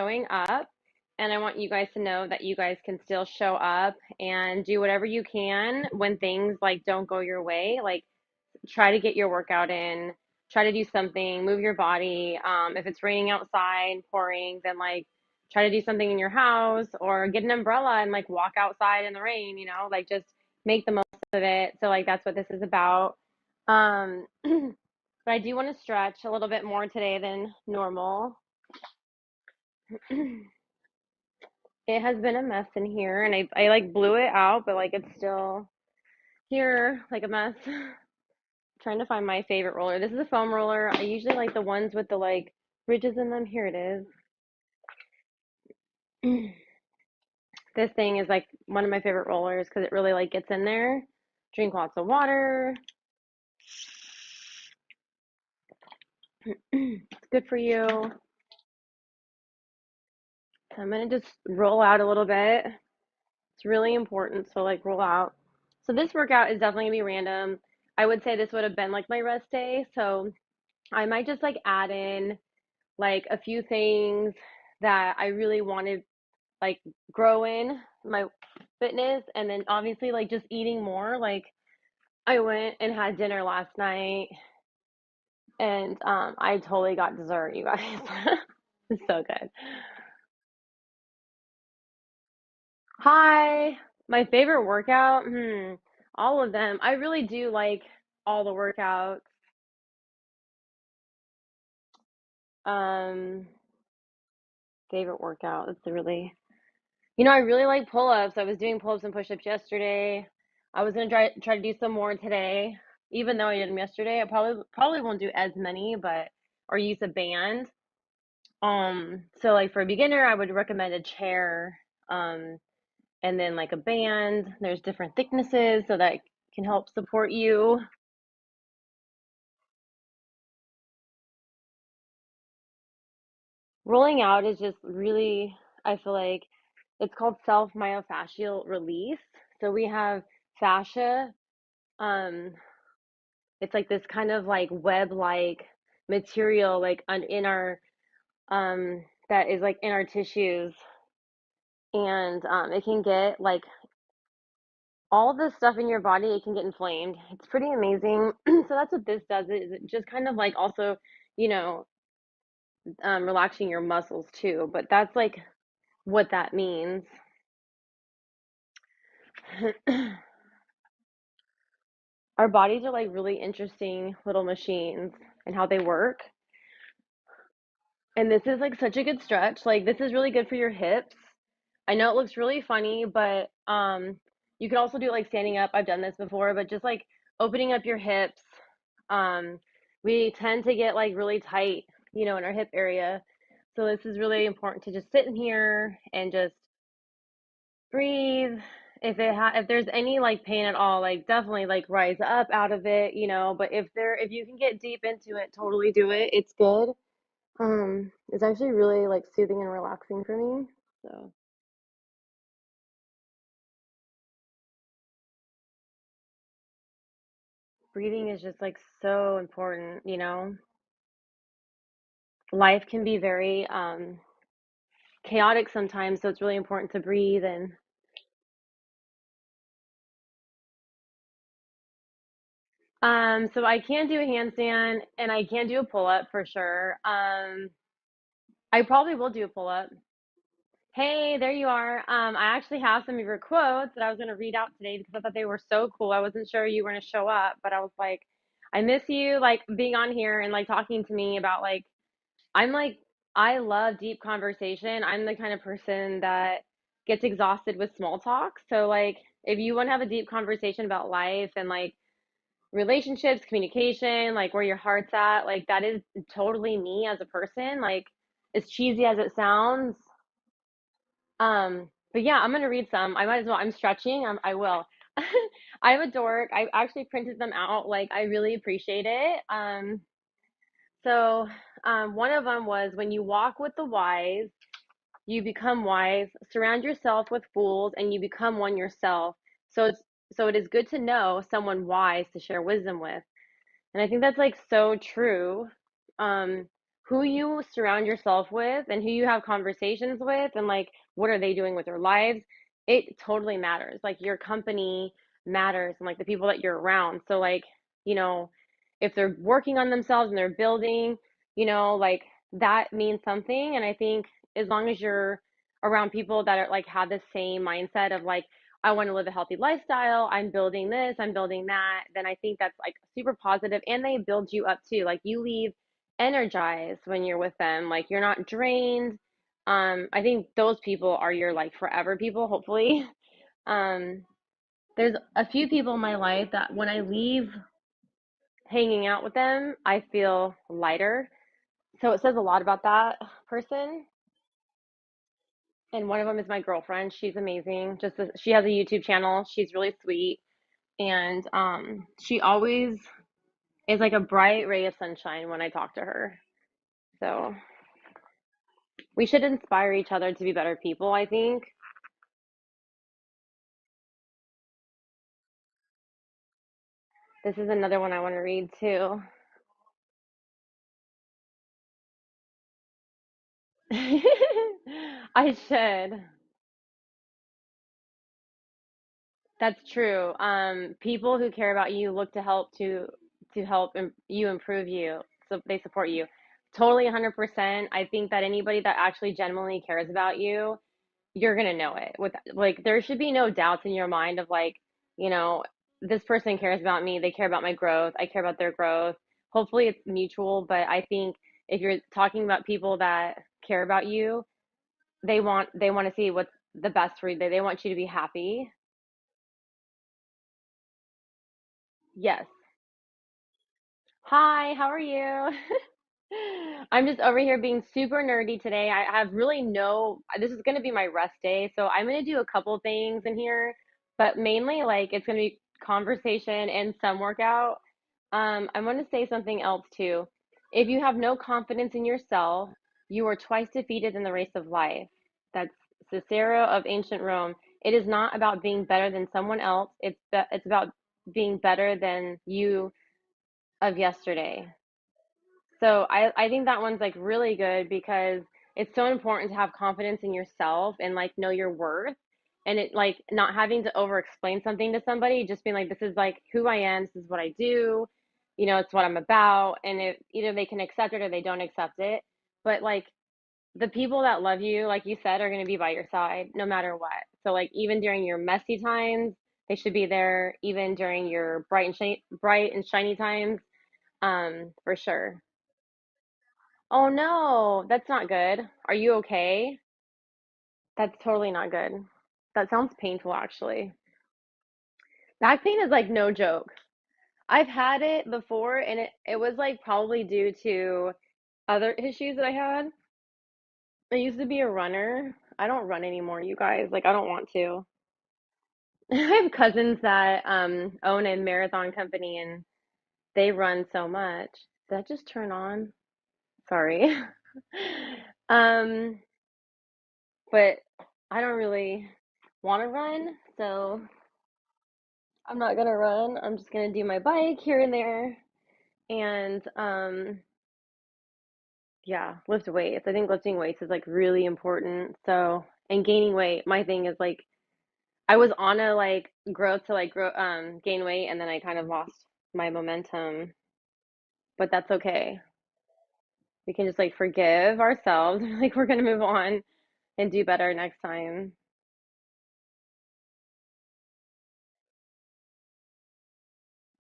showing up, and I want you guys to know that you guys can still show up and do whatever you can when things like don't go your way. Like try to get your workout in, try to do something, move your body. If it's raining outside, pouring, then like try to do something in your house or get an umbrella and like walk outside in the rain, like just make the most of it. So like that's what this is about. But I do want to stretch a little bit more today than normal. It has been a mess in here and I like blew it out, but like it's still here like a mess. Trying to find my favorite roller. This is a foam roller. I usually like the ones with the like ridges in them. Here it is. This thing is like one of my favorite rollers because it really like gets in there. Drink lots of water. It's good for you. So I'm gonna just roll out a little bit. It's really important. So like roll out. So this workout is definitely gonna be random. I would say this would have been like my rest day. So I might just like add in like a few things that I really wanted like grow in my fitness, and then obviously like just eating more. Like I went and had dinner last night and I totally got dessert, you guys. It's so good. Hi. My favorite workout? All of them. I really do like all the workouts. Um, Favorite workout. It's really, I really like pull-ups. I was doing pull-ups and push-ups yesterday. I was gonna try to do some more today, even though I did them yesterday. I probably won't do as many, but or use a band. So like for a beginner, I would recommend a chair, and then like a band. There's different thicknesses so that can help support you. Rolling out is just really, I feel like it's called self myofascial release. So we have fascia. Um, it's like this kind of like web-like material like in our that is like in our tissues, and it can get like all the stuff in your body, it can get inflamed. It's pretty amazing. So that's what this does, is it just kind of like also, you know, relaxing your muscles too. But that's like what that means. Our bodies are like really interesting little machines and how they work. And this is like such a good stretch. Like this is really good for your hips. I know it looks really funny, but you could also do it like standing up. I've done this before, but just like opening up your hips. Um we tend to get like really tight, in our hip area. So this is really important to just sit in here and just breathe. If there's any like pain at all, like definitely like rise up out of it, but if you can get deep into it, totally do it. It's good. It's actually really like soothing and relaxing for me. So breathing is just like so important. Life can be very chaotic sometimes, so it's really important to breathe. And so I can do a handstand and I can do a pull up for sure. I probably will do a pull up. Hey, there you are. I actually have some of your quotes that I was going to read out today because I thought they were so cool. I wasn't sure you were going to show up, but I was like, I miss you, like being on here and like talking to me about like, I'm like, I love deep conversation. I'm the kind of person that gets exhausted with small talk. So, like, if you want to have a deep conversation about life and like relationships, communication, like where your heart's at, like that is totally me as a person. Like, as cheesy as it sounds, but yeah, I'm gonna read some. I might as well. I'm stretching. I will. I'm a dork. I actually printed them out. Like, I really appreciate it. So, one of them was when you walk with the wise, you become wise. Surround yourself with fools, and you become one yourself. So it is good to know someone wise to share wisdom with. And I think that's like so true. Um, who you surround yourself with and who you have conversations with and like what are they doing with their lives, it totally matters. Like your company matters and like the people that you're around. So like, you know, if they're working on themselves and they're building, like that means something. And I think as long as you're around people that are like have the same mindset of like, I want to live a healthy lifestyle, I'm building this, I'm building that, then I think that's like super positive and they build you up too. Like you leave energized when you're with them. Like you're not drained. I think those people are your like forever people, hopefully. Um, there's a few people in my life that when I leave hanging out with them, I feel lighter. So it says a lot about that person. And one of them is my girlfriend. She's amazing. She has a YouTube channel. She's really sweet, and she always is like a bright ray of sunshine when I talk to her. So we should inspire each other to be better people, I think. This is another one I want to read too. I should. That's true. People who care about you look to help you improve you. So they support you. Totally 100%. I think that anybody that actually genuinely cares about you, you're gonna know it. With like there should be no doubts in your mind of like, you know, this person cares about me, they care about my growth, I care about their growth. Hopefully it's mutual, but I think if you're talking about people that care about you, they want to see what's the best for you. They want you to be happy. Yes. Hi, how are you? I'm just over here being super nerdy today. I have really this is going to be my rest day. So I'm going to do a couple things in here, but mainly like it's going to be conversation and some workout. I want to say something else too. If you have no confidence in yourself, you are twice defeated in the race of life. That's Cicero of ancient Rome. It is not about being better than someone else. It's about being better than you of yesterday. So I think that one's like really good because it's so important to have confidence in yourself and like know your worth and it like not having to over explain something to somebody, just being like, this is like who I am, this is what I do, it's what I'm about. And if either they can accept it or they don't accept it. But like the people that love you, like you said, are going to be by your side no matter what. So like even during your messy times, they should be there. Even during your bright and shiny times, for sure. Oh no, that's not good. Are you okay? That's totally not good. That sounds painful, actually. Back pain is like no joke. I've had it before, and it was like probably due to other issues that I had. I used to be a runner. I don't run anymore, you guys. Like, I don't want to. I have cousins that own a marathon company, and they run so much. Did that just turn on? Sorry. Um, but I don't really want to run, so I'm not gonna run. I'm just gonna do my bike here and there, and yeah, lift weights. I think lifting weights is like really important. So, and gaining weight. My thing is like I was on a like growth to like grow gain weight, and then I kind of lost my momentum, but that's okay. We can just like forgive ourselves, like we're gonna move on and do better next time.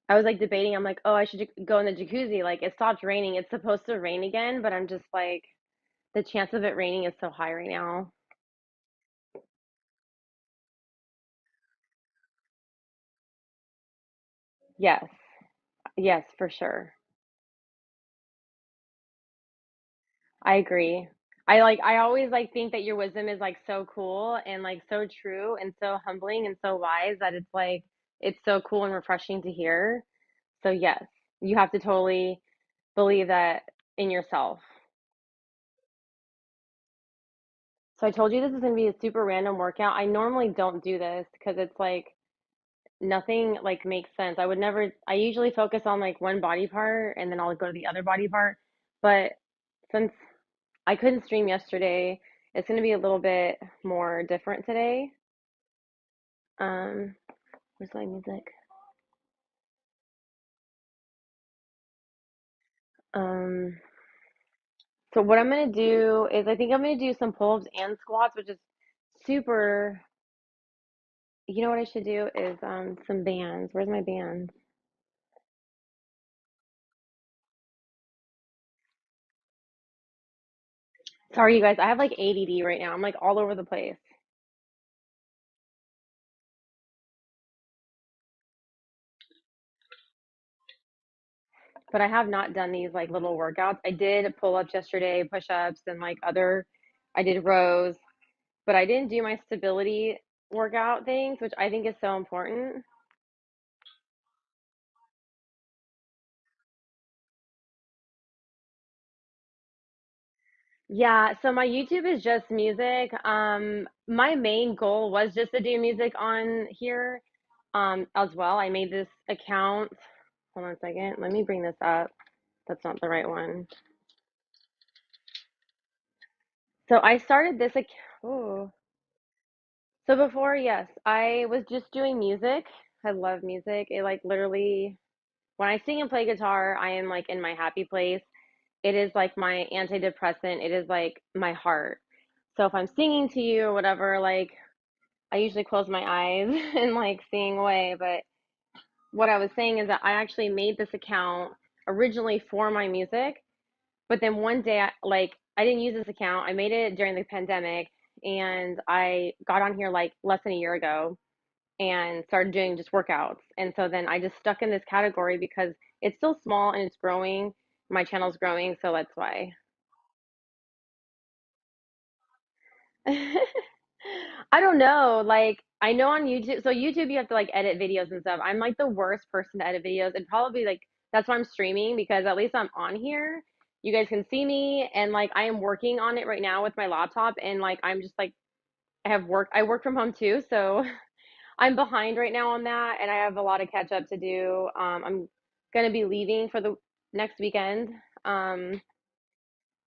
I was like debating, I'm like, oh, I should go in the jacuzzi. Like, it stopped raining. It's supposed to rain again, but I'm just like, the chance of it raining is so high right now. Yes, yes, for sure. I agree. I always like think that your wisdom is like so cool and like so true and so humbling and so wise that it's so cool and refreshing to hear. So yes, you have to totally believe that in yourself. So I told you this is going to be a super random workout. I normally don't do this because it's like nothing like makes sense. I usually focus on like one body part and then I'll go to the other body part. But Since I couldn't stream yesterday, it's going to be a little bit more different today. Um, where's my music? Um, so what I'm going to do is I think I'm going to do some pull-ups and squats, which is super. You know what I should do is some bands. Where's my bands? Sorry, you guys. I have like ADD right now. I'm like all over the place. But I have not done these like little workouts. I did pull-ups yesterday, push-ups, and like other. I did rows, but I didn't do my stability workout things, which I think is so important. Yeah, so my YouTube is just music. My main goal was just to do music on here, as well. I made this account. Hold on a second. Let me bring this up. That's not the right one. So I started this account. Oh. So before, yes, I was just doing music. I love music. It like literally, when I sing and play guitar, I am like in my happy place. It is like my antidepressant. It is like my heart. So if I'm singing to you or whatever, like I usually close my eyes and like sing away. But what I was saying is that I actually made this account originally for my music, but then one day, like I didn't use this account. I made it during the pandemic, and I got on here like less than a year ago and started doing just workouts. And so then I just stuck in this category because it's still small and it's growing. My channel's growing, so that's why. I don't know. Like, I know on YouTube, so YouTube, you have to like edit videos and stuff. I'm like the worst person to edit videos, and probably like that's why I'm streaming because at least I'm on here. You guys can see me, and like I am working on it right now with my laptop, and like I'm just like I work from home too, so I'm behind right now on that, and I have a lot of catch up to do. I'm gonna be leaving for the next weekend. Um,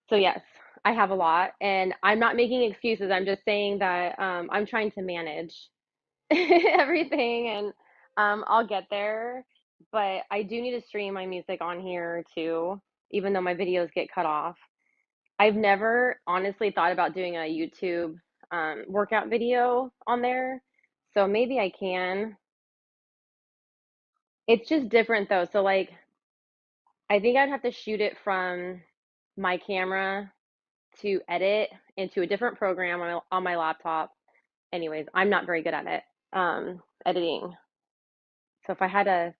so yes, I have a lot, and I'm not making excuses. I'm just saying that I'm trying to manage everything, and I'll get there. But I do need to stream my music on here too, even though my videos get cut off. I've never honestly thought about doing a YouTube workout video on there, so maybe I can. It's just different though. So like I think I'd have to shoot it from my camera to edit into a different program on my laptop. Anyways, I'm not very good at it. Editing. So if I had a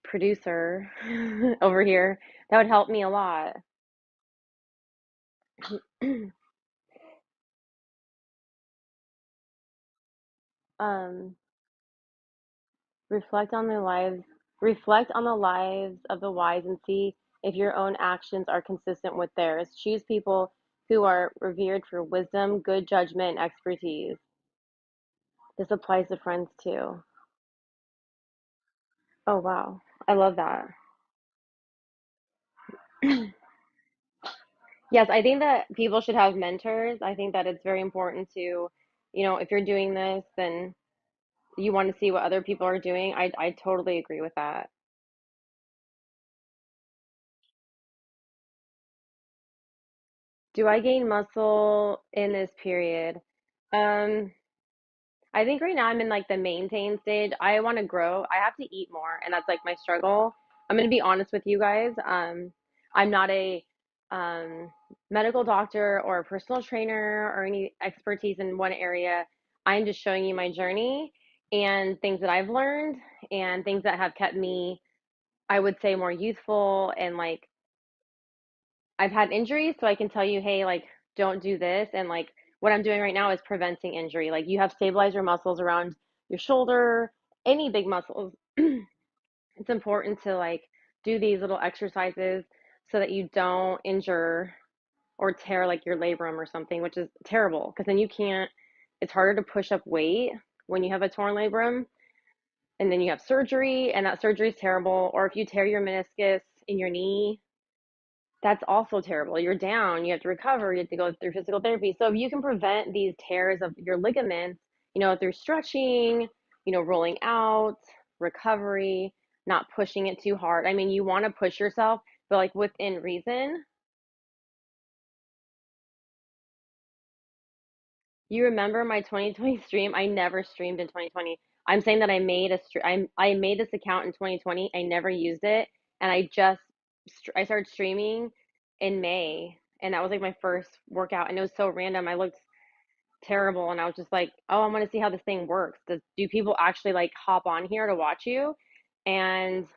producer over here, that would help me a lot. um, reflect on the lives reflect on the lives of the wise and see if your own actions are consistent with theirs. Choose people who are revered for wisdom, good judgment, and expertise. This applies to friends too. Oh wow. I love that. Yes, I think that people should have mentors. I think that it's very important to, if you're doing this, then you want to see what other people are doing. I totally agree with that. Do I gain muscle in this period? Um, I think right now I'm in like the maintain stage. I want to grow. I have to eat more, and that's like my struggle. I'm going to be honest with you guys. I'm not a um, medical doctor or a personal trainer or any expertise in one area. I'm just showing you my journey and things that I've learned and things that have kept me, I would say, more youthful and like I've had injuries, so I can tell you, hey, like, don't do this. And like, what I'm doing right now is preventing injury. Like, you have stabilizer muscles around your shoulder, any big muscles. It's important to like do these little exercises so that you don't injure or tear like your labrum or something, which is terrible because then you can't, it's harder to push up weight when you have a torn labrum. And then you have surgery, and that surgery is terrible. Or if you tear your meniscus in your knee, That's also terrible. You're down, you have to recover, you have to go through physical therapy. So if you can prevent these tears of your ligaments, through stretching, rolling out, recovery, not pushing it too hard. I mean, you want to push yourself, but like within reason. You remember my 2020 stream? I never streamed in 2020. I'm saying that I made this account in 2020. I never used it, and I started streaming in May, and that was like my first workout, and it was so random. I looked terrible, and I was just like, "Oh, I want to see how this thing works. Do people actually like hop on here to watch you?" And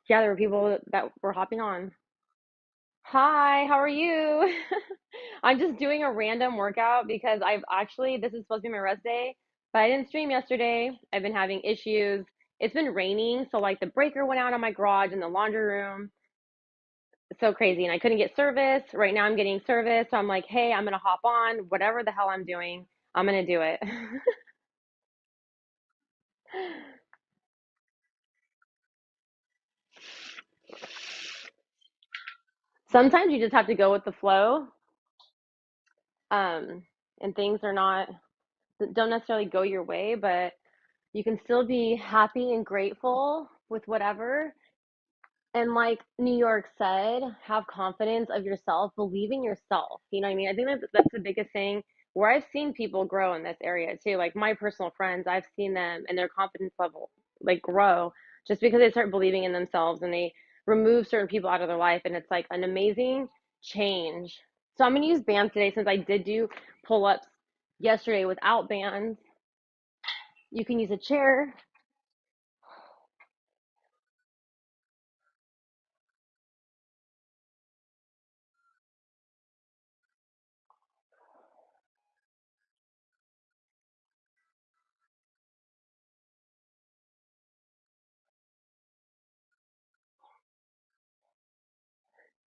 yeah, there were people that were hopping on. Hi, how are you? I'm just doing a random workout because this is supposed to be my rest day, but I didn't stream yesterday. I've been having issues. It's been raining, so like the breaker went out on my garage in the laundry room. It's so crazy, and I couldn't get service. Right now I'm getting service, so I'm like, hey, I'm gonna hop on, whatever the hell I'm doing, I'm gonna do it. Sometimes you just have to go with the flow, um, and things are not don't necessarily go your way, but you can still be happy and grateful with whatever. And like New York said, have confidence of yourself, believe in yourself. You know what I mean? I think that's the biggest thing where I've seen people grow in this area too. Like my personal friends, I've seen them and their confidence level like grow just because they start believing in themselves and they remove certain people out of their life. And it's like an amazing change. So I'm going to use bands today since I did do pull ups yesterday without bands. You can use a chair.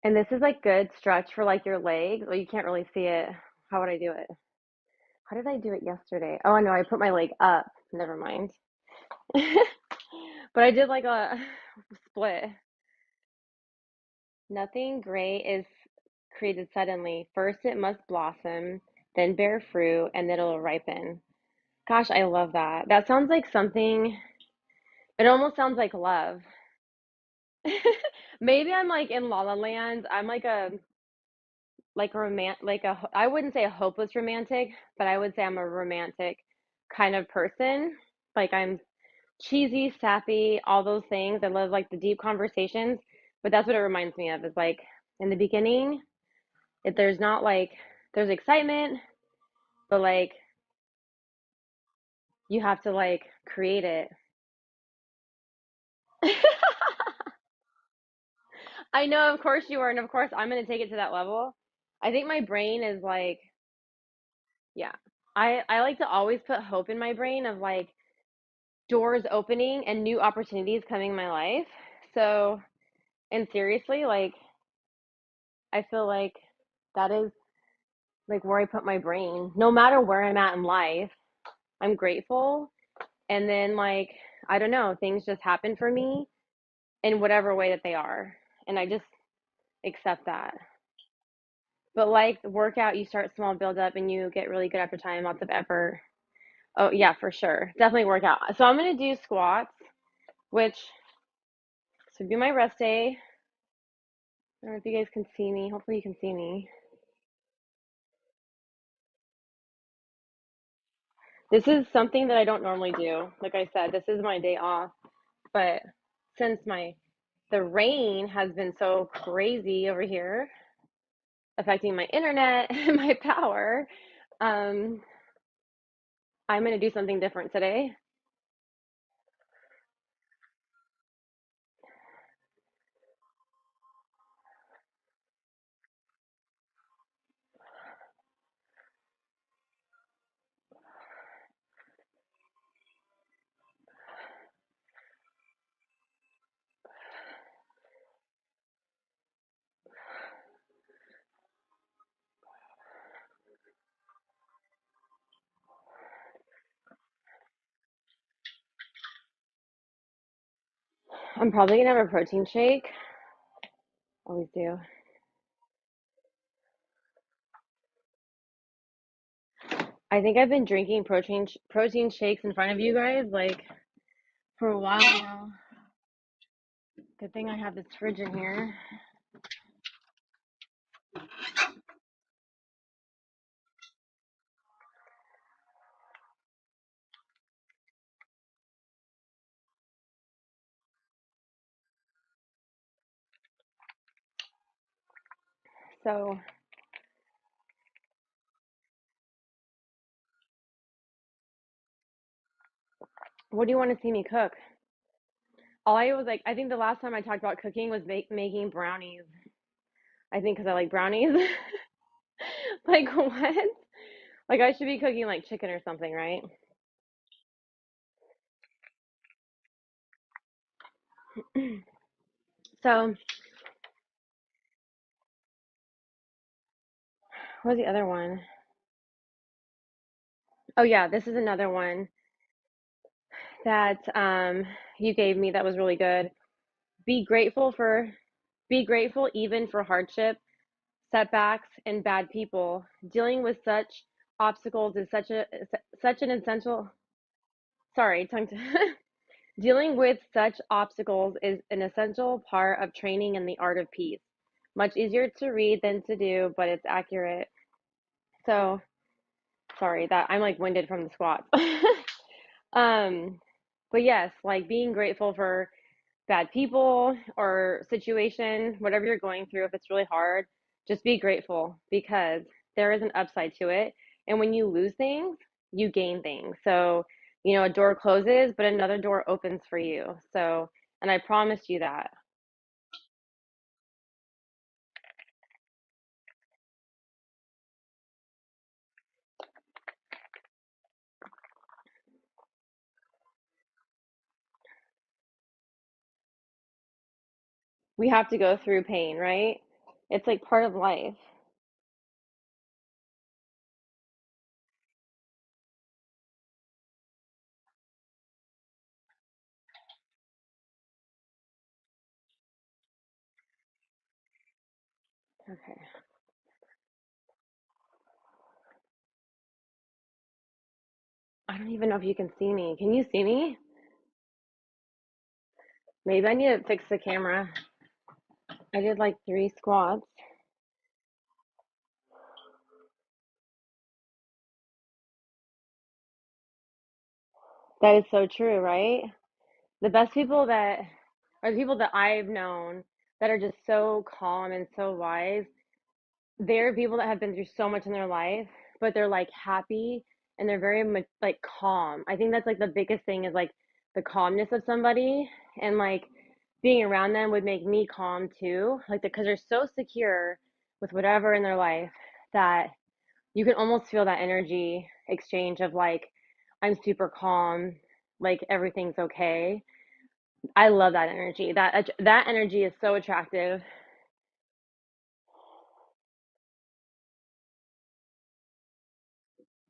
And this is like good stretch for like your legs. Well, you can't really see it. How would I do it? How did I do it yesterday? Oh, I know. I put my leg up. Never mind. But I did like a split. Nothing great is created suddenly. First, it must blossom, then bear fruit, and then it'll ripen. Gosh, I love that. That sounds like something, it almost sounds like love. Maybe I'm like in La La Land. I'm I wouldn't say a hopeless romantic, but I would say I'm a romantic kind of person. Like I'm cheesy, sappy, all those things. I love like the deep conversations, but that's what it reminds me of is like in the beginning, if there's not like there's excitement, but like you have to like create it. I know, of course you are, and of course I'm gonna take it to that level. I think my brain is like, yeah. I like to always put hope in my brain of like doors opening and new opportunities coming in my life. So, and seriously, like I feel like that is like where I put my brain. No matter where I'm at in life, I'm grateful. And then like I don't know, things just happen for me in whatever way that they are. And I just accept that. But like the workout, you start small, build up, and you get really good after time, lots of effort. Oh yeah, for sure. Definitely work out. So I'm gonna do squats, which should be my rest day. I don't know if you guys can see me. Hopefully you can see me. This is something that I don't normally do. Like I said, this is my day off. But since the rain has been so crazy over here, affecting my internet and my power, um, I'm gonna do something different today. I'm probably gonna have a protein shake. Always do. I think I've been drinking protein shakes in front of you guys like for a while now. Good thing I have this fridge in here. So, what do you want to see me cook? All I was like, I think the last time I talked about cooking was making brownies. I think because I like brownies. Like, what? Like, I should be cooking like chicken or something, right? So, what was the other one? Oh, yeah, this is another one that you gave me that was really good. Be grateful for, be grateful even for hardship, setbacks, and bad people. Dealing with such obstacles is such an essential. Sorry, tongue. Dealing with such obstacles is an essential part of training in the art of peace. Much easier to read than to do, but it's accurate. So sorry that I'm like winded from the squats. um, but yes, like being grateful for bad people or situation, whatever you're going through, if it's really hard, just be grateful because there is an upside to it. And when you lose things, you gain things. So, a door closes, but another door opens for you. So, and I promised you that. We have to go through pain, right? It's like part of life. Okay. I don't even know if you can see me. Can you see me? Maybe I need to fix the camera. I did like 3 squats. That is so true, right? The best people that are the people that I've known that are just so calm and so wise. They're people that have been through so much in their life, but they're like happy and they're very much like calm. I think that's like the biggest thing is like the calmness of somebody and like being around them would make me calm too. Like because they're so secure with whatever in their life that you can almost feel that energy exchange of like I'm super calm, like everything's okay. I love that energy. That energy is so attractive.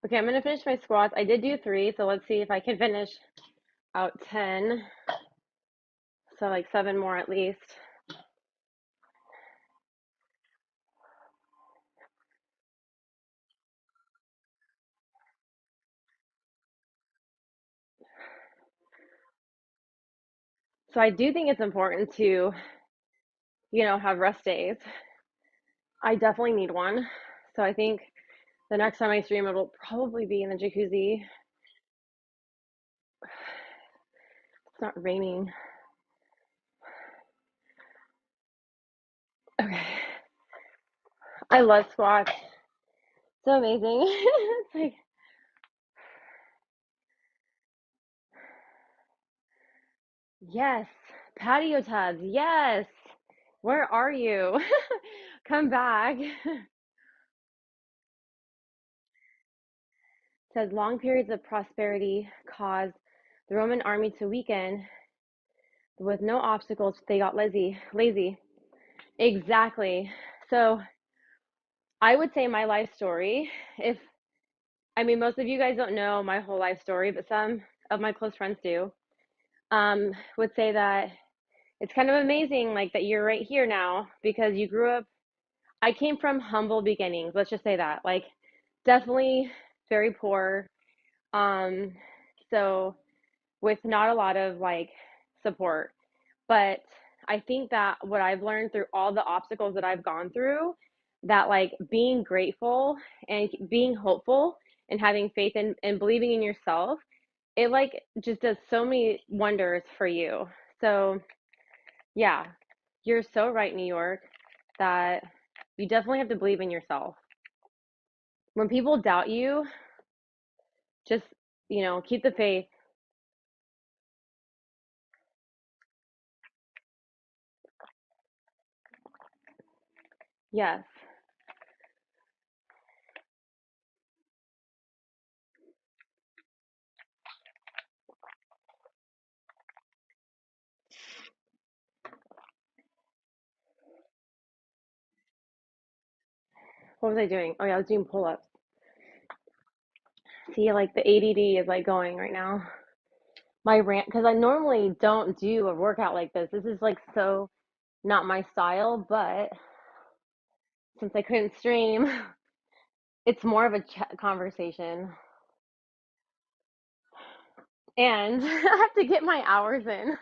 Okay, I'm gonna finish my squats. I did do 3, so let's see if I can finish out 10. So like 7 more at least. So I do think it's important to, have rest days. I definitely need one. So I think the next time I stream, it'll probably be in the jacuzzi. It's not raining. Okay. I love squats. So amazing. It's like, yes, patio tubs. Yes. Where are you? Come back. Says long periods of prosperity caused the Roman army to weaken. With no obstacles, they got lazy. Exactly. So I would say my life story, if I mean most of you guys don't know my whole life story, but some of my close friends do, would say that it's kind of amazing like that you're right here now because you grew up. I came from humble beginnings, let's just say that. Like definitely very poor. Um, so with not a lot of like support. But I think that what I've learned through all the obstacles that I've gone through, that like being grateful and being hopeful and having faith and believing in yourself, it like just does so many wonders for you. So, yeah, you're so right, New York, that you definitely have to believe in yourself. When people doubt you, just, keep the faith. Yes. What was I doing? Oh, yeah, I was doing pull ups. See, like the ADD is like going right now. My rant, because I normally don't do a workout like this. This is like so not my style, but since I couldn't stream, it's more of a conversation. And I have to get my hours in.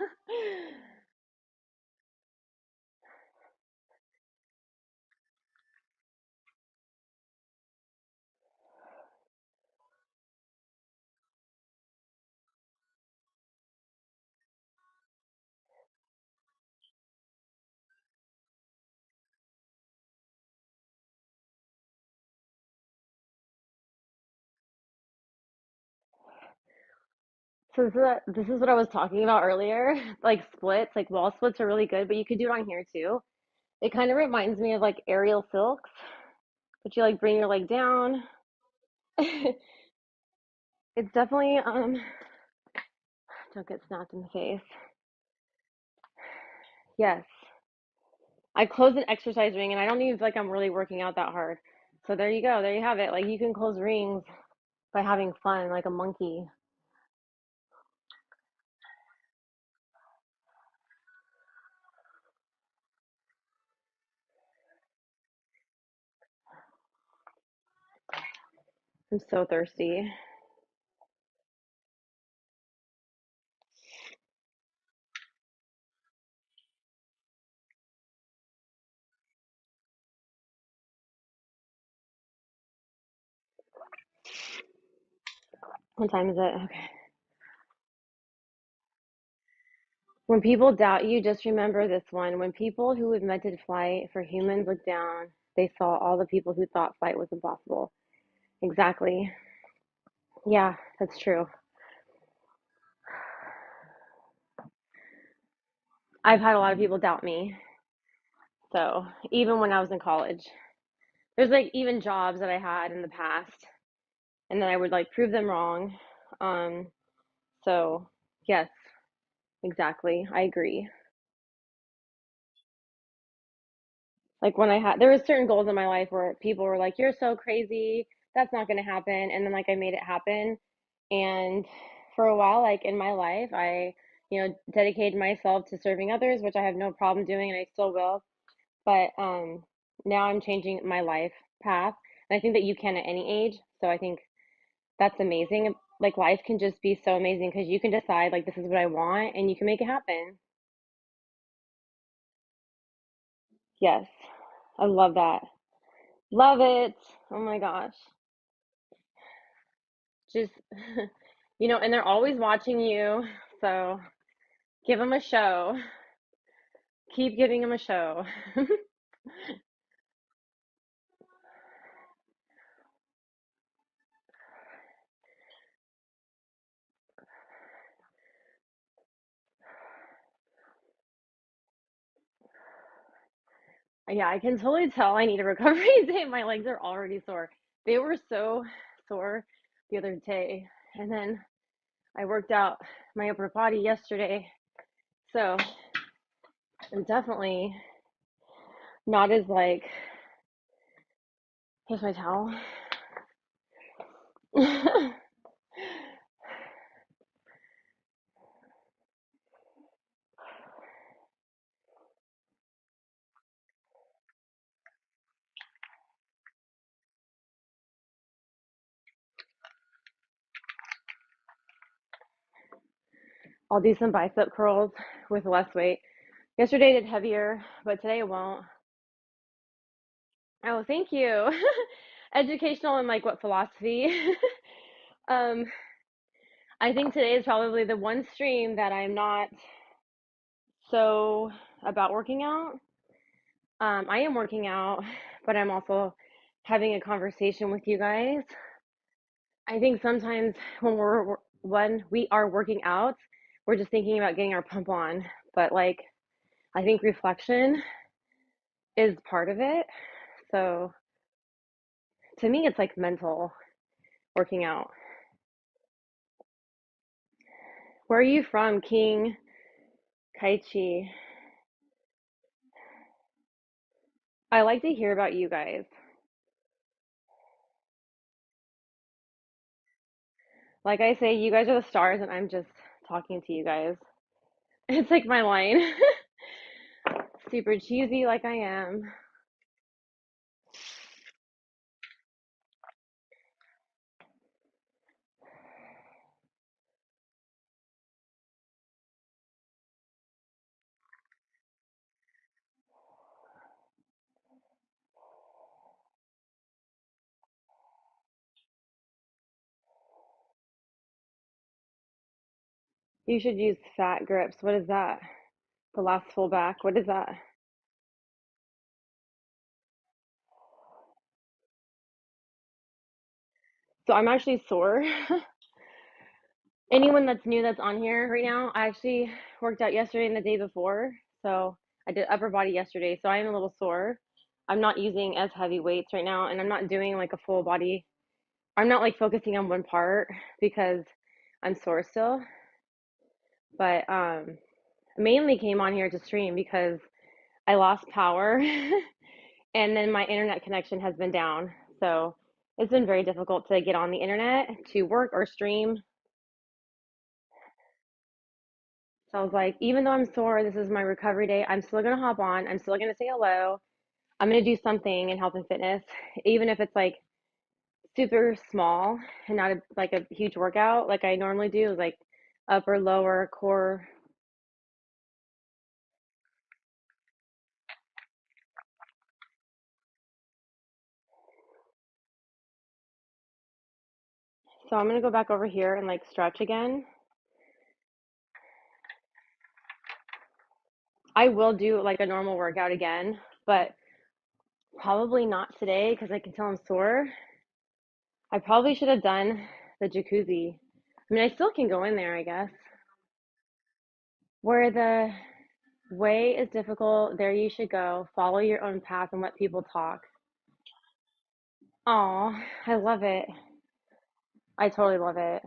So this is what I was talking about earlier. Like splits, like wall splits are really good, but you could do it on here too. It kind of reminds me of like aerial silks, but you like bring your leg down. It's definitely don't get snapped in the face. Yes. I close an exercise ring and I don't even feel like I'm really working out that hard. So there you go. There you have it. Like you can close rings by having fun like a monkey. I'm so thirsty. What time is it? Okay. When people doubt you, just remember this one. When people who invented flight for humans looked down, they saw all the people who thought flight was impossible. Exactly. Yeah, that's true. I've had a lot of people doubt me. So even when I was in college, there's like even jobs that I had in the past, and then I would like prove them wrong. Um, so yes, exactly. I agree. Like when there was certain goals in my life where people were like, "You're so crazy. That's not going to happen." And then like I made it happen. And for a while, like in my life, I, dedicated myself to serving others, which I have no problem doing and I still will. But now I'm changing my life path. And I think that you can at any age. So I think that's amazing. Like life can just be so amazing because you can decide like this is what I want and you can make it happen. Yes. I love that. Love it. Oh my gosh. Just, and they're always watching you. So give them a show. Keep giving them a show. Yeah, I can totally tell I need a recovery day. My legs are already sore. They were so sore the other day. And then I worked out my upper body yesterday. So I'm definitely not as like, here's my towel. I'll do some bicep curls with less weight. Yesterday I did heavier, but today I won't. Oh, thank you. Educational and like what philosophy? um, I think today is probably the one stream that I'm not so about working out. I am working out, but I'm also having a conversation with you guys. I think sometimes when we are working out, we're just thinking about getting our pump on, but like I think reflection is part of it. So to me, it's like mental working out. Where are you from, King Kaichi? I like to hear about you guys. Like I say, you guys are the stars, and I'm just talking to you guys. It's like my line. Super cheesy, like I am. You should use fat grips. What is that? The last full back. What is that? So I'm actually sore. Anyone that's new that's on here right now, I actually worked out yesterday and the day before. So I did upper body yesterday. So I am a little sore. I'm not using as heavy weights right now, and I'm not doing like a full body. I'm not like focusing on one part because I'm sore still. But mainly came on here to stream because I lost power and then my internet connection has been down. So it's been very difficult to get on the internet to work or stream. So I was like, even though I'm sore, this is my recovery day. I'm still gonna hop on. I'm still gonna say hello. I'm gonna do something in health and fitness, even if it's like super small and not like a huge workout like I normally do, is like upper, lower, core. So I'm gonna go back over here and like stretch again. I will do like a normal workout again, but probably not today because I can tell I'm sore. I probably should have done the jacuzzi. I mean, I still can go in there, I guess. Where the way is difficult, there you should go. Follow your own path and let people talk. Aw, I love it. I totally love it.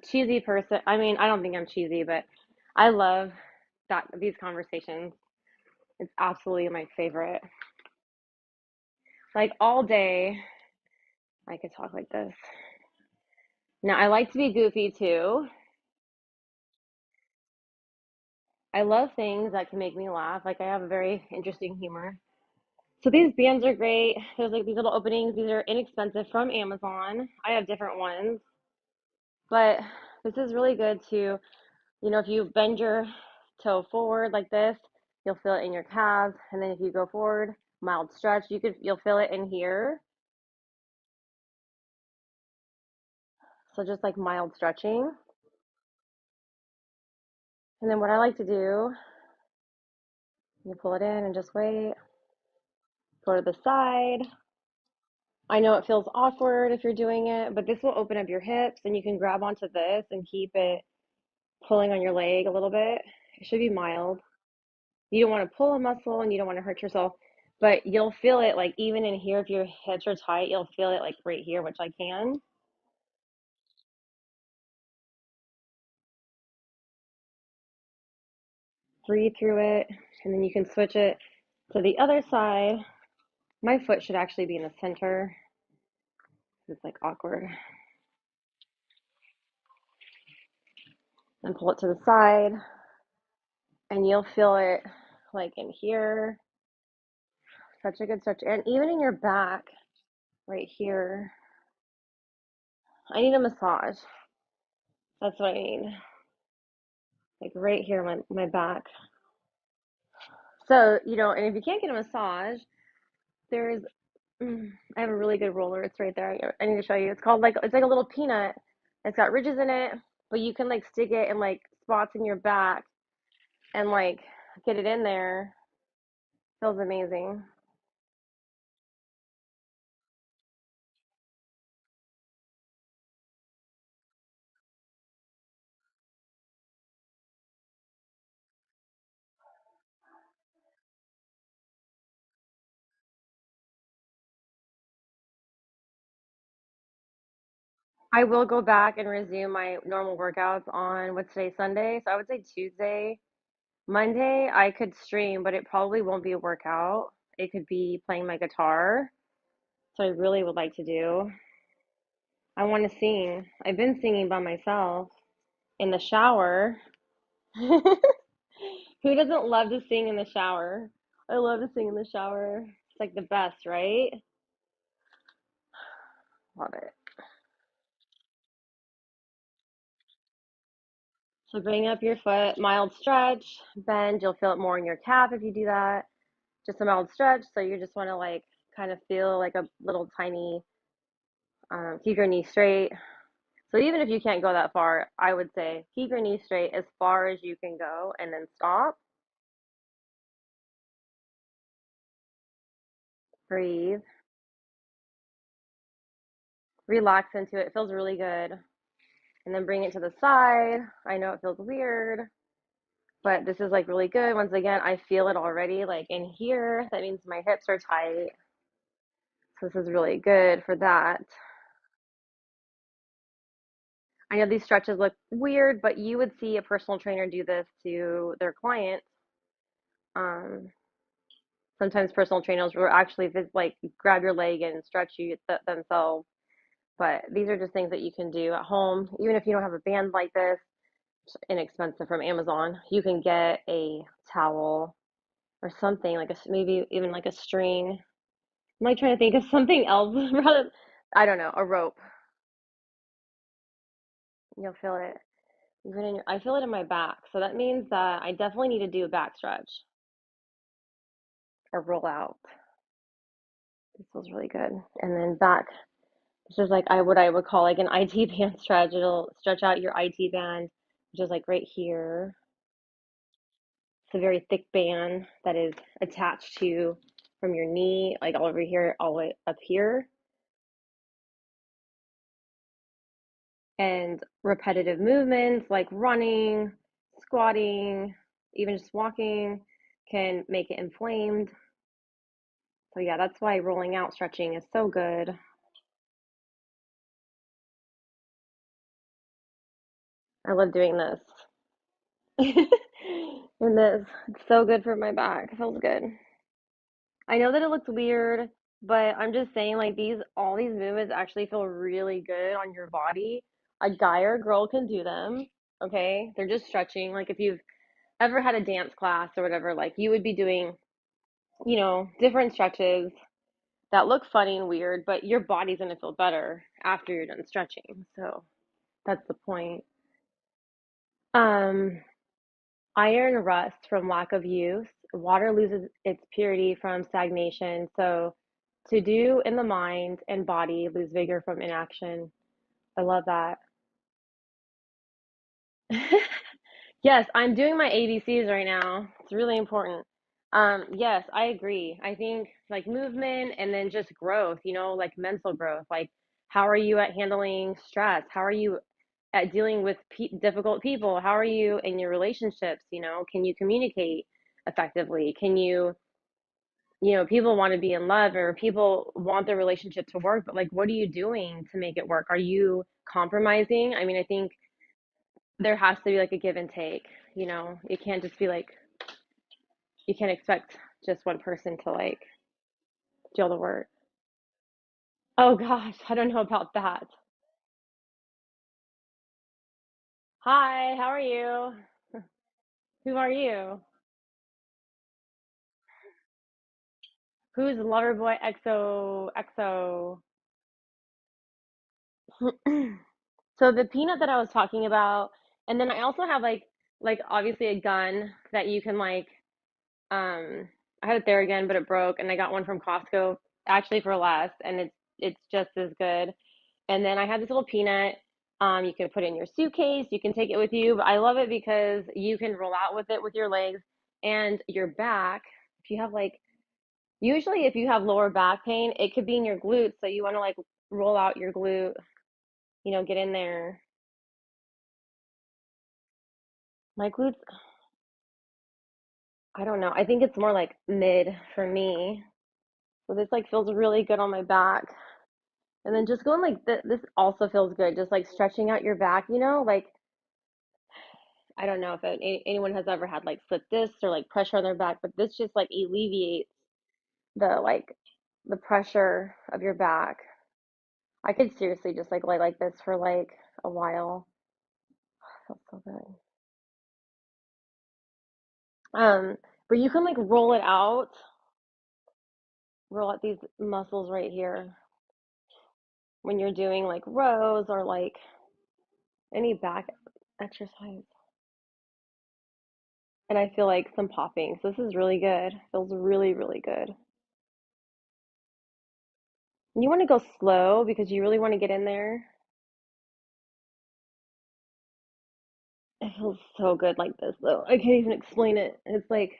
Cheesy person. I mean, I don't think I'm cheesy, but I love that these conversations. It's absolutely my favorite. Like all day, I could talk like this. Now, I like to be goofy too. I love things that can make me laugh. Like I have a very interesting humor. So these bands are great. There's like these little openings. These are inexpensive from Amazon. I have different ones, but this is really good to, if you bend your toe forward like this, you'll feel it in your calves, and then if you go forward, mild stretch, you'll feel it in here. So just like mild stretching. And then what I like to do, you pull it in and just wait. Go to the side. I know it feels awkward if you're doing it, but this will open up your hips and you can grab onto this and keep it pulling on your leg a little bit. It should be mild. You don't want to pull a muscle and you don't want to hurt yourself, but you'll feel it like even in here if your hips are tight, you'll feel it like right here, which I can. Breathe through it, and then you can switch it to the other side. My foot should actually be in the center. It's like awkward. And pull it to the side, and you'll feel it like in here. Such a good stretch. And even in your back, right here. I need a massage. That's what I need. like right here, my back. So, and if you can't get a massage, there's I have a really good roller. It's right there. I need to show you. It's like a little peanut. It's got ridges in it, but you can like stick it in like spots in your back and like get it in there. Feels amazing. I will go back and resume my normal workouts on what's today, Sunday. So I would say Tuesday. Monday I could stream, but it probably won't be a workout. It could be playing my guitar. So I really would like to do. I want to sing. I've been singing by myself in the shower. Who doesn't love to sing in the shower? I love to sing in the shower. It's like the best, right? Love it. So bring up your foot, mild stretch, bend. You'll feel it more in your calf if you do that. Just a mild stretch. So you just want to like kind of feel like a little tiny, keep your knee straight. So even if you can't go that far, I would say keep your knee straight as far as you can go and then stop. Breathe. Relax into it. It feels really good. And then bring it to the side. I know it feels weird, but this is like really good. Once again, I feel it already like in here. That means my hips are tight. So this is really good for that. I know these stretches look weird, but you would see a personal trainer do this to their clients. Um, Sometimes personal trainers will actually like grab your leg and stretch you themselves. But these are just things that you can do at home. Even if you don't have a band like this, it's inexpensive from Amazon, you can get a towel or something like maybe even like a string. I'm like trying to think of something else rather. I don't know, a rope. You'll feel it even in your. I feel it in my back, so that means that I definitely need to do a back stretch or roll out. This feels really good. And then back. This is like what I would call like an IT band stretch. It'll stretch out your IT band, which is like right here. It's a very thick band that is attached to from your knee, like all over here, all the way up here. And repetitive movements like running, squatting, even just walking can make it inflamed. So yeah, that's why rolling out stretching is so good. I love doing this. And this, it's so good for my back. It feels good. I know that it looks weird, but I'm just saying like all these movements actually feel really good on your body. A guy or a girl can do them. Okay? They're just stretching. Like if you've ever had a dance class or whatever, like you would be doing, different stretches that look funny and weird, but your body's gonna feel better after you're done stretching. So that's the point. Um, Iron rusts from lack of use. Water loses its purity from stagnation. So to do in the mind and body lose vigor from inaction. I love that. Yes, I'm doing my ABCs right now. It's really important. Yes, I agree. I think like movement and then just growth, like mental growth. Like, how are you at handling stress? How are you at dealing with difficult people? How are you in your relationships? Can you communicate effectively? People want to be in love or people want their relationship to work, but like, what are you doing to make it work? Are you compromising? I mean, I think there has to be like a give and take. It can't just be like you can't expect just one person to like do all the work. Oh gosh, I don't know about that. Hi, how are you? Who are you? Who's Loverboy XO? So the peanut that I was talking about, and then I also have like like obviously a gun that you can like I had a Theragun, but it broke, and I got one from Costco actually for less, and it's just as good. And then I had this little peanut. You can put it in your suitcase, you can take it with you, but I love it because you can roll out with it with your legs and your back. If you have like usually if you have lower back pain, it could be in your glutes, so you want to like roll out your glute, get in there. My glutes, I don't know. I think it's more like mid for me. So this like feels really good on my back. And then just going like this also feels good, just like stretching out your back, like I don't know if anyone has ever had like slip discs or like pressure on their back, but this just like alleviates the pressure of your back. I could seriously just like lay like this for like a while. Feels so good. Um, but you can like roll out these muscles right here when you're doing like rows or like any back exercise. And I feel like some popping. So this is really good. Feels really, really good. And you want to go slow because you really want to get in there. It feels so good like this though. I can't even explain it. It's like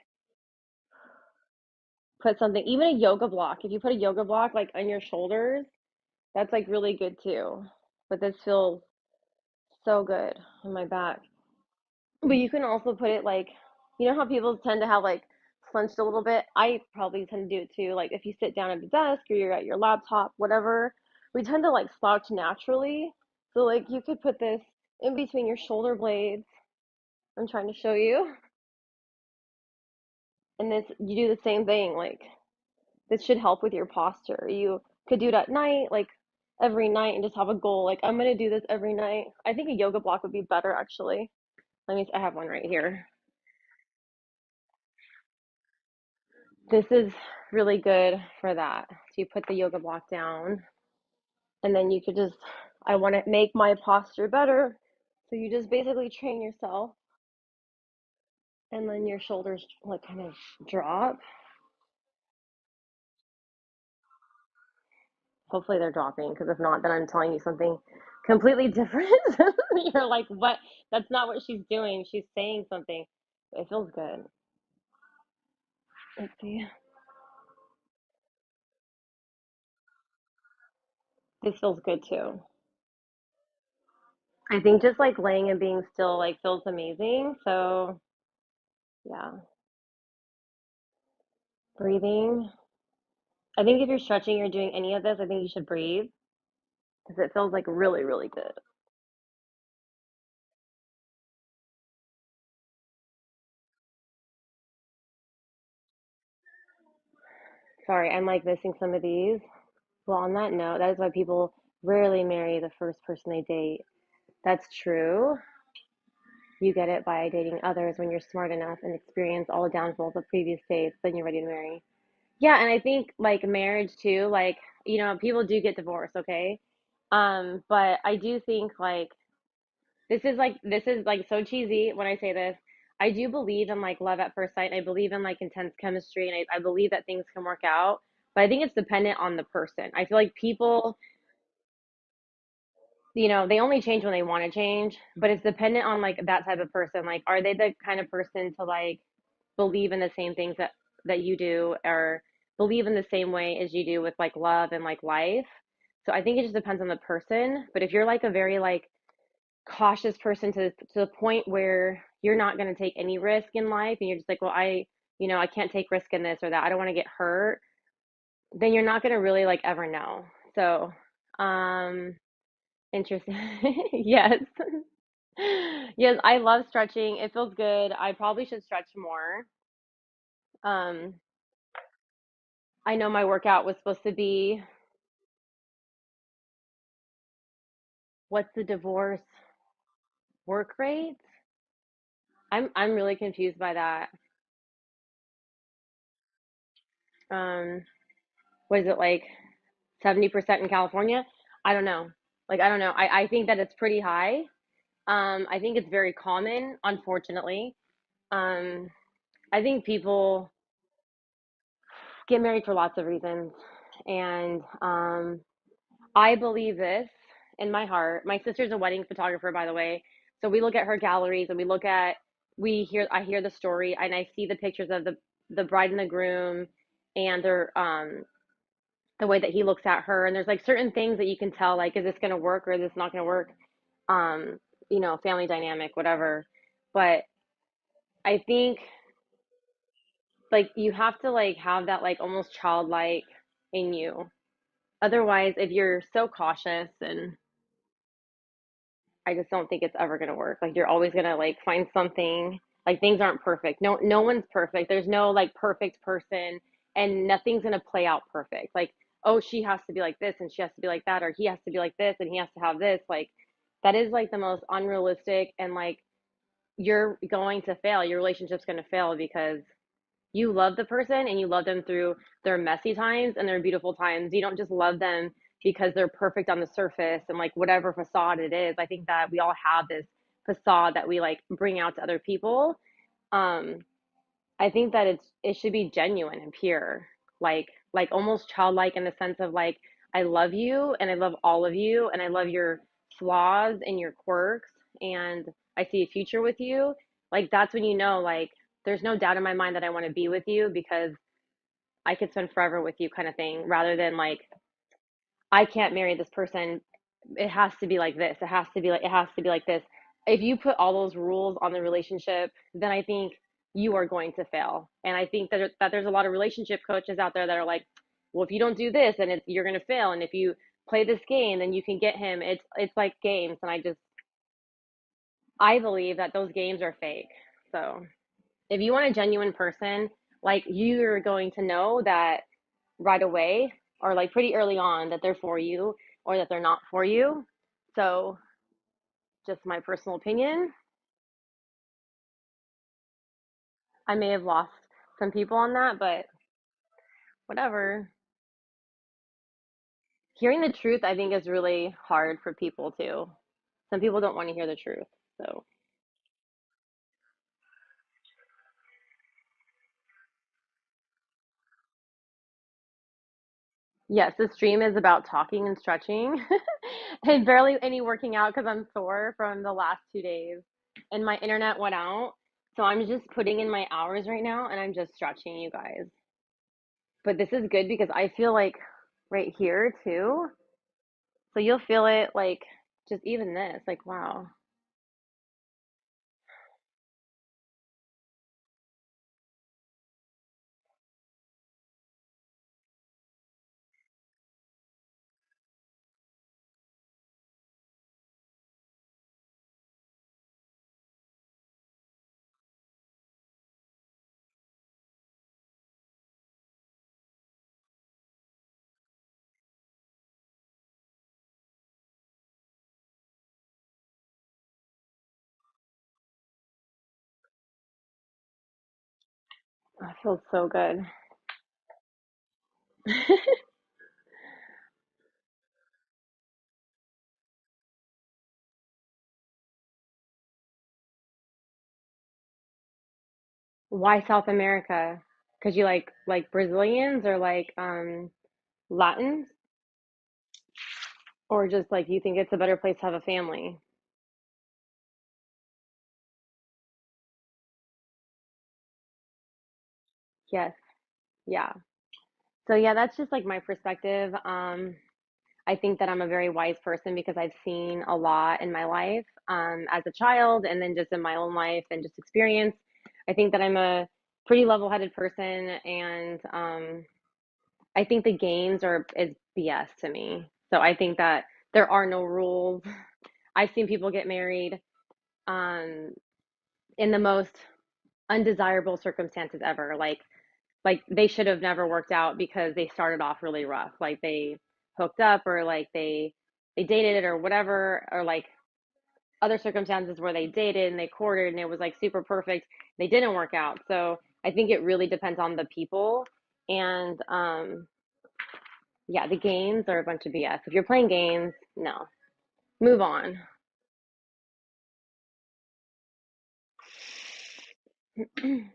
put something, even a yoga block. If you put a yoga block like on your shoulders, that's like really good too. But this feels so good on my back. But you can also put it like, you know how people tend to have like slunched a little bit? I probably tend to do it too. Like if you sit down at the desk or you're at your laptop, whatever, we tend to like slouch naturally. So like you could put this in between your shoulder blades. I'm trying to show you. And this you do the same thing. Like this should help with your posture. You could do it at night, like every night and just have a goal. Like I'm gonna do this every night. I think a yoga block would be better actually. I have one right here. This is really good for that. So you put the yoga block down and then you could just, I want to make my posture better. So you just basically train yourself and then your shoulders like kind of drop. Hopefully they're dropping because if not, then I'm telling you something completely different. You're like, what? That's not what she's doing. She's saying something. It feels good. Let's see. This feels good too. I think just like laying and being still like feels amazing. So yeah, breathing. I think if you're stretching or doing any of this, I think you should breathe because it feels like really, really good. Sorry, I'm like missing some of these. Well, on that note, that is why people rarely marry the first person they date. That's true. You get it by dating others when you're smart enough and experience all the downfalls of previous dates, then you're ready to marry. Yeah, and I think like marriage too, like, people do get divorced, okay? But I do think like this is like so cheesy when I say this. I do believe in like love at first sight. I believe in like intense chemistry and I believe that things can work out. But I think it's dependent on the person. I feel like people, they only change when they want to change, but it's dependent on like that type of person. Like, are they the kind of person to like believe in the same things that you do or believe in the same way as you do with like love and like life? So I think it just depends on the person. But if you're like a very like cautious person to the point where you're not going to take any risk in life and you're just like, well, I can't take risk in this or that, I don't want to get hurt, then you're not going to really like ever know. So um interesting. Yes. Yes, I love stretching. It feels good. I probably should stretch more. um I know my workout was supposed to be, what's the divorce work rate? I'm really confused by that. um what is it like, 70% in California? I don't know. Like, I don't know. I think that it's pretty high. I think it's very common, unfortunately. Um, I think people get married for lots of reasons. And I believe this in my heart. My sister's a wedding photographer, by the way. So we look at her galleries and I hear the story and I see the pictures of the bride and the groom and the way that he looks at her. And there's like certain things that you can tell, like, is this going to work or is this not going to work? Um, family dynamic, whatever. But I think like you have to like have that like almost childlike in you. Otherwise, if you're so cautious, and I just don't think it's ever going to work. Like you're always going to like find something, like things aren't perfect. No one's perfect. There's no like perfect person, and nothing's going to play out perfect. Like, oh, she has to be like this and she has to be like that, or he has to be like this and he has to have this. Like that is like the most unrealistic, and like you're going to fail. Your relationship's going to fail because you love the person and you love them through their messy times and their beautiful times. You don't just love them because they're perfect on the surface and like whatever facade it is. I think that we all have this facade that we like bring out to other people. Um, I think that it should be genuine and pure, like almost childlike in the sense of like I love you and I love all of you and I love your flaws and your quirks and I see a future with you. Like that's when you know like there's no doubt in my mind that I want to be with you because I could spend forever with you kind of thing rather than like I can't marry this person. It has to be like this. It has to be like this. If you put all those rules on the relationship, then I think you are going to fail. And I think that there's a lot of relationship coaches out there that are like, well, if you don't do this, then you're going to fail. And if you play this game, then you can get him. It's like games, and I believe that those games are fake. So if you want a genuine person, like you're going to know that right away or like pretty early on that they're for you or that they're not for you. So, just my personal opinion. I may have lost some people on that, but whatever. Hearing the truth, I think, is really hard for people too. Some people don't want to hear the truth. So, yes, this stream is about talking and stretching and barely any working out because I'm sore from the last 2 days and my internet went out. So, I'm just putting in my hours right now and I'm just stretching, you guys. But this is good because I feel like right here too. So you'll feel it like just even this, like wow. That feels so good. Why South America? Because you like Brazilians or like Latins, or just like you think it's a better place to have a family? Yes. Yeah. So yeah, that's just like my perspective. I think that I'm a very wise person because I've seen a lot in my life as a child and then just in my own life and just experience. I think that I'm a pretty level-headed person, and I think the games are is BS to me. So I think that there are no rules. I've seen people get married um, in the most undesirable circumstances ever. Like they should have never worked out because they started off really rough. Like they hooked up or like they dated or whatever, or like other circumstances where they dated and they courted and it was like super perfect. They didn't work out. So I think it really depends on the people. And yeah, the games are a bunch of BS. If you're playing games, no. Move on. Because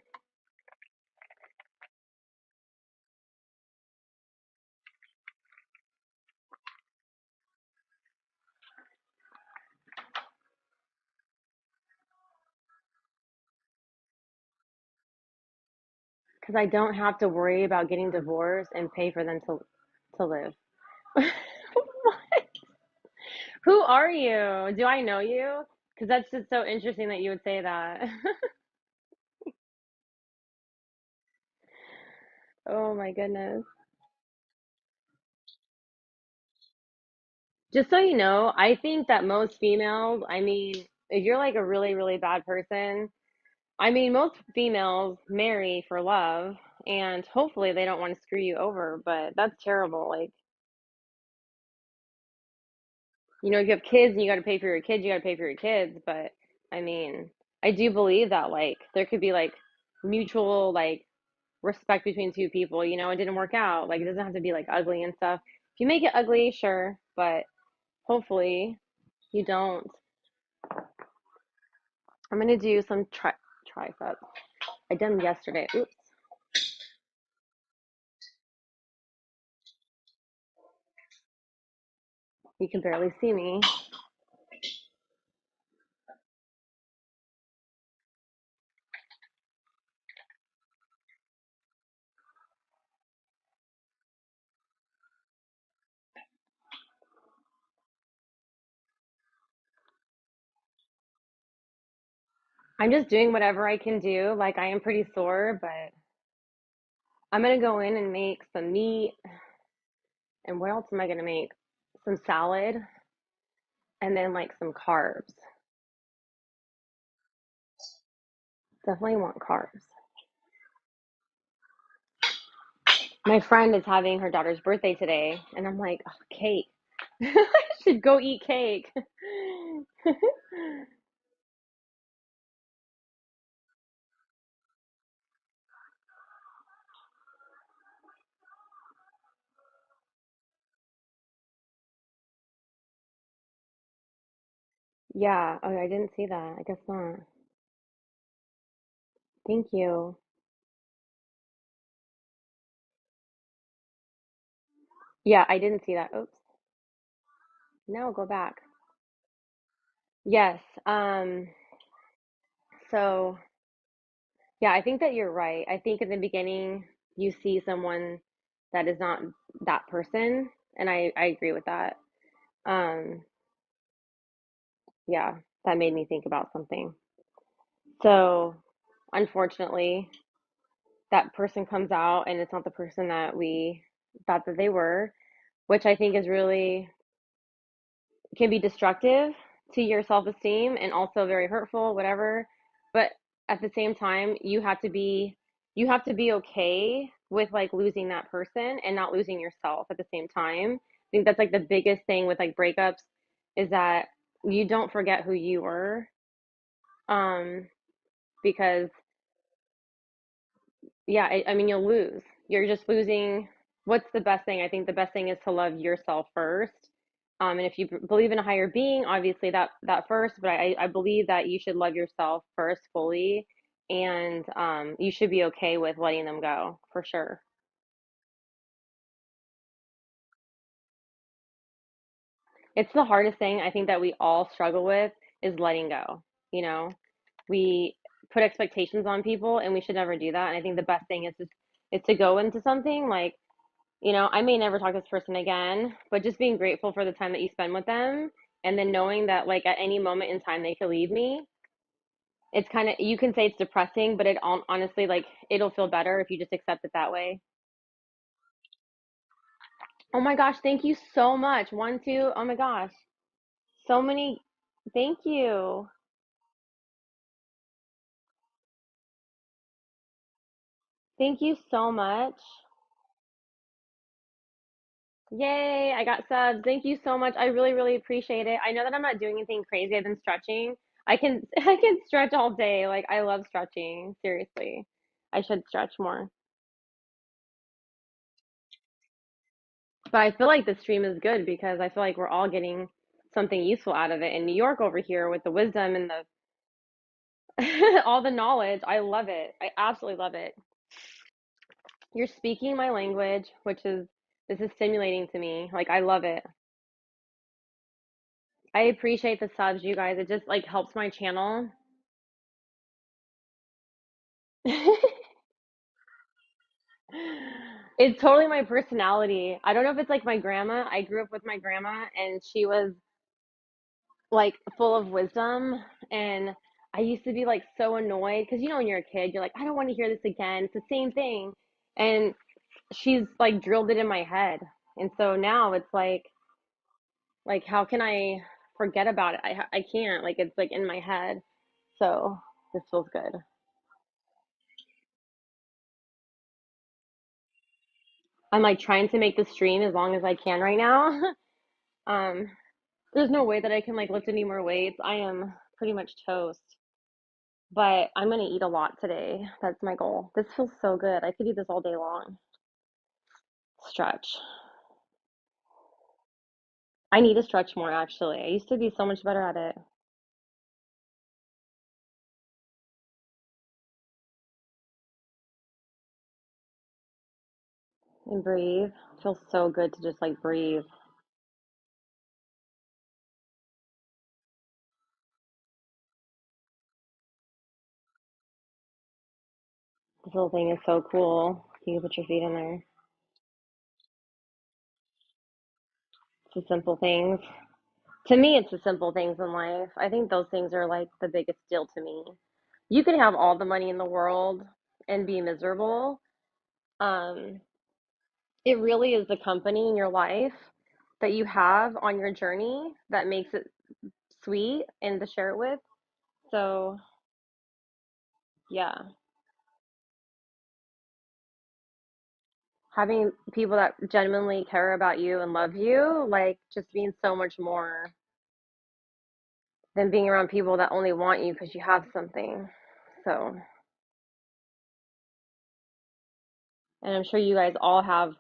I don't have to worry about getting divorced and pay for them to live. Who are you? Do I know you? Because that's just so interesting that you would say that. Oh my goodness. Just so you know, I think that most females, I mean, if you're like a really, really bad person, I mean, most females marry for love and hopefully they don't want to screw you over, but that's terrible. Like, if you have kids and you got to pay for your kids, you got to pay for your kids. But I mean, I do believe that like there could be like mutual like respect between two people. It didn't work out. Like, it doesn't have to be like ugly and stuff. If you make it ugly, sure, but hopefully you don't. I'm gonna do some triceps. I did them yesterday. Oops, you can barely see me. I'm just doing whatever I can do. Like, I am pretty sore, but I'm gonna go in and make some meat. And what else am I gonna make? Some salad and then like some carbs. Definitely want carbs. My friend is having her daughter's birthday today, and I'm like, oh, cake. I should go eat cake. Yeah. Oh, I didn't see that. I guess not. Thank you. Yeah, I didn't see that. Oops. No, go back. Yes. So yeah, I think that you're right. I think in the beginning you see someone that is not that person, and I agree with that. Um, yeah, that made me think about something. So, unfortunately, that person comes out and it's not the person that we thought that they were, which I think is really can be destructive to your self-esteem and also very hurtful, whatever. But at the same time, you have to be okay with like losing that person and not losing yourself at the same time. I think that's like the biggest thing with like breakups is that you don't forget who you were. Um, because yeah, I mean, you'll lose. You're just losing. What's the best thing? I think the best thing is to love yourself first. And if you believe in a higher being, obviously that first. But I believe that you should love yourself first fully, and you should be okay with letting them go for sure. It's the hardest thing I think that we all struggle with is letting go. You know, we put expectations on people, and we should never do that. And I think the best thing is to go into something like I may never talk to this person again, but just being grateful for the time that you spend with them and then knowing that like at any moment in time they could leave me. It's kind of you can say it's depressing, but it honestly like it'll feel better if you just accept it that way. Oh my gosh, thank you so much. One, two, oh my gosh. So many thank you. Thank you so much. Yay, I got subs. Thank you so much. I really, really appreciate it. I know that I'm not doing anything crazy. I've been stretching. I can stretch all day. Like I love stretching. Seriously. I should stretch more. But I feel like the stream is good because I feel like we're all getting something useful out of it. In New York over here with the wisdom and All the knowledge. I love it. I absolutely love it. You're speaking my language, which is this is stimulating to me. Like I love it. I appreciate the subs, you guys. It just like helps my channel. It's totally my personality. I don't know if it's like my grandma. I grew up with my grandma and she was like full of wisdom, and I used to be like so annoyed because you know when you're a kid, you're like, I don't want to hear this again. It's the same thing. And she's like drilled it in my head. And so now it's like how can I forget about it? I can't. Like it's like in my head. So this feels good. I'm like trying to make the stream as long as I can right now. um there's no way that I can like lift any more weights. I am pretty much toast. But I'm gonna eat a lot today. That's my goal. This feels so good. I could do this all day long. Stretch. I need to stretch more actually. I used to be so much better at it. And breathe. Feels so good to just like breathe. This little thing is so cool. You can put your feet in there. It's the simple things. To me, it's the simple things in life. I think those things are like the biggest deal to me. You can have all the money in the world and be miserable. Um, it really is the company in your life that you have on your journey that makes it sweet and to share it with. So, yeah, having people that genuinely care about you and love you, like, just means so much more than being around people that only want you because you have something. So, and I'm sure you guys all have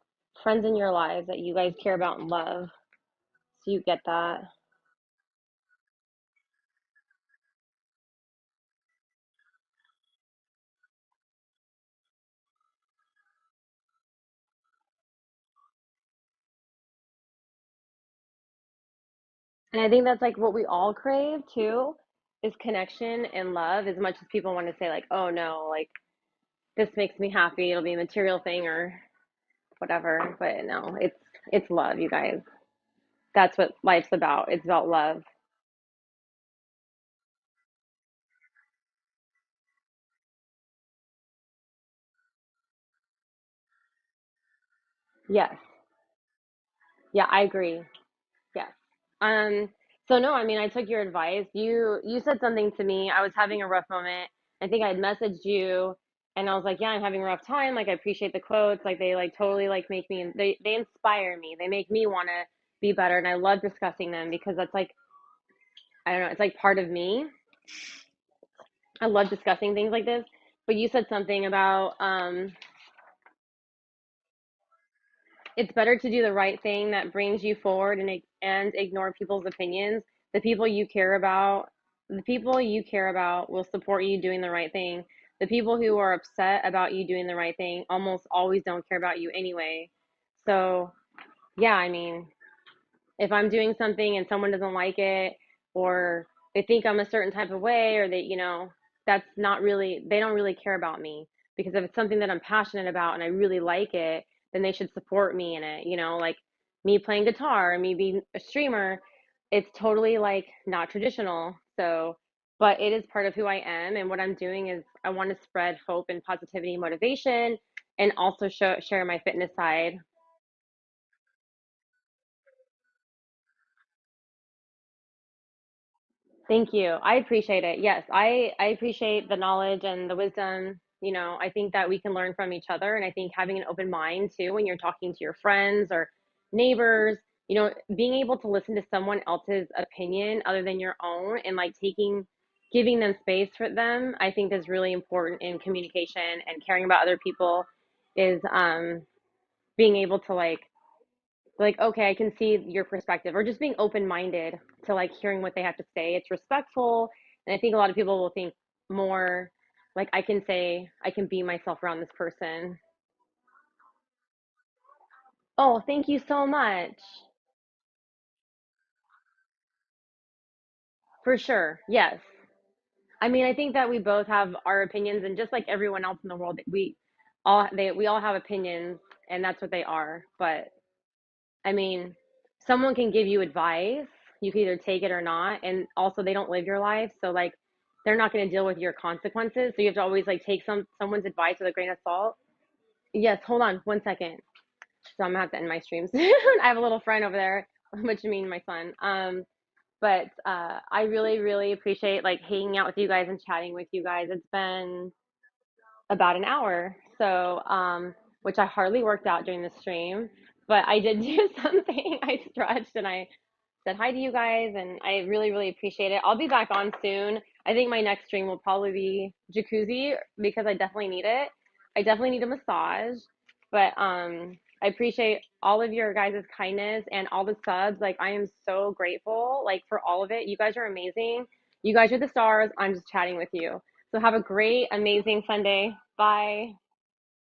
friends in your lives that you guys care about and love. So you get that. And I think that's like what we all crave too is connection and love as much as people want to say like, "Oh no, like this makes me happy. It'll be a material thing or whatever." But no, it's love, you guys. That's what life's about. It's about love. Yes. Yeah, I agree. Yes. Um, so no, I mean, I took your advice. You said something to me. I was having a rough moment. I think I had messaged you and I was like, yeah, I'm having a rough time. Like I appreciate the quotes. Like they like totally like make me they inspire me. They make me want to be better and I love discussing them because that's like I don't know, it's like part of me. I love discussing things like this. But you said something about it's better to do the right thing that brings you forward and ignore people's opinions. The people you care about, the people you care about will support you doing the right thing. The people who are upset about you doing the right thing almost always don't care about you anyway. So, yeah, I mean, if I'm doing something and someone doesn't like it or they think I'm a certain type of way or that's not really they don't really care about me because if it's something that I'm passionate about and I really like it, then they should support me in it, like me playing guitar and me being a streamer, it's totally like not traditional. So, but it is part of who I am and what I'm doing is I want to spread hope and positivity and motivation and also share my fitness side. Thank you. I appreciate it. Yes, I appreciate the knowledge and the wisdom. I think that we can learn from each other. And I think having an open mind too, when you're talking to your friends or neighbors, being able to listen to someone else's opinion other than your own and like giving them space for them, I think is really important in communication and caring about other people is being able to like okay, I can see your perspective or just being open minded to like hearing what they have to say. It's respectful, and I think a lot of people will think more like I can say I can be myself around this person. Oh, thank you so much. For sure. Yes. I mean, I think that we both have our opinions, and just like everyone else in the world, we all have opinions, and that's what they are. But I mean, someone can give you advice. You can either take it or not, and also they don't live your life, so like they're not going to deal with your consequences. So you have to always like take someone's advice with a grain of salt. Yes, hold on 1 second. So I'm gonna have to end my stream soon. I have a little friend over there, which means my son. But I really, really appreciate like hanging out with you guys and chatting with you guys. It's been about an hour, so which I hardly worked out during the stream, but I did do something. I stretched and I said hi to you guys, and I really, really appreciate it. I'll be back on soon. I think my next stream will probably be jacuzzi because I definitely need it. I definitely need a massage, but I appreciate all of your guys' kindness and all the subs. Like I am so grateful like for all of it. You guys are amazing. You guys are the stars. I'm just chatting with you. So have a great, amazing Sunday. Bye.